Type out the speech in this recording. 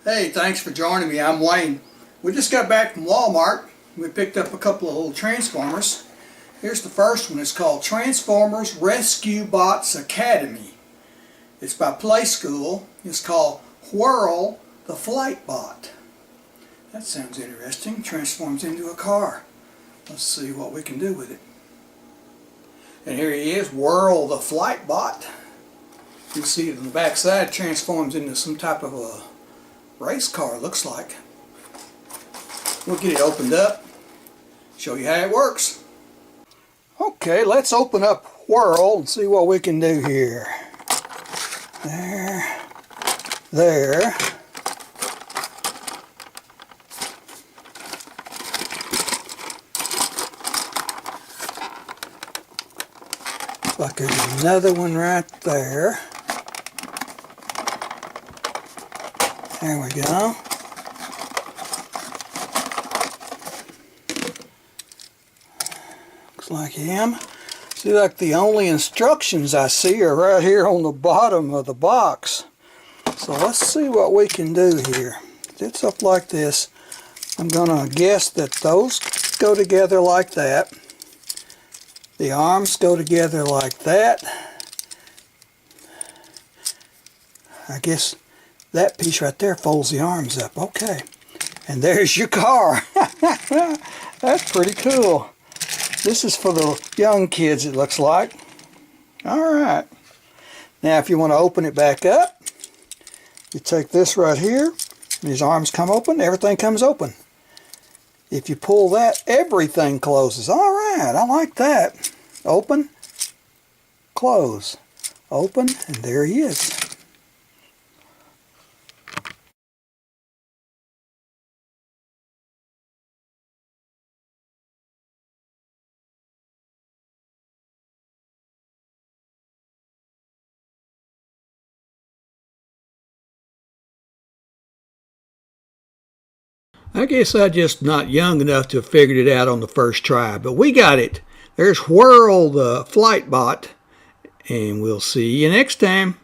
Hey, thanks for joining me. I'm Wayne. We just got back from Walmart. We picked up a couple of little Transformers. Here's the first one. It's called Transformers Rescue Bots Academy. It's by Playskool. It's called Whirl the Flight-Bot. That sounds interesting. Transforms into a car. Let's see what we can do with it. And here he is, Whirl the Flight-Bot. You can see it on the back side transforms into some type of a race car, looks like. We'll get it opened up, show you how it works. Okay, let's open up Whirl and see what we can do here. There. Looks like there's another one right there. There we go. Looks like him. See, like the only instructions I see are right here on the bottom of the box. So let's see what we can do here. It's up like this. I'm gonna guess that those go together like that. The arms go together like that. I guess that piece right there folds the arms up. Okay. And there's your car. That's pretty cool. This is for the young kids, it looks like. Alright. Now if you want to open it back up, you take this right here. These arms come open. Everything comes open. If you pull that, everything closes. Alright, I like that. Open, close. Open, and there he is. I guess I'm just not young enough to have figured it out on the first try, but we got it. There's Whirl the Flight-Bot, and we'll see you next time.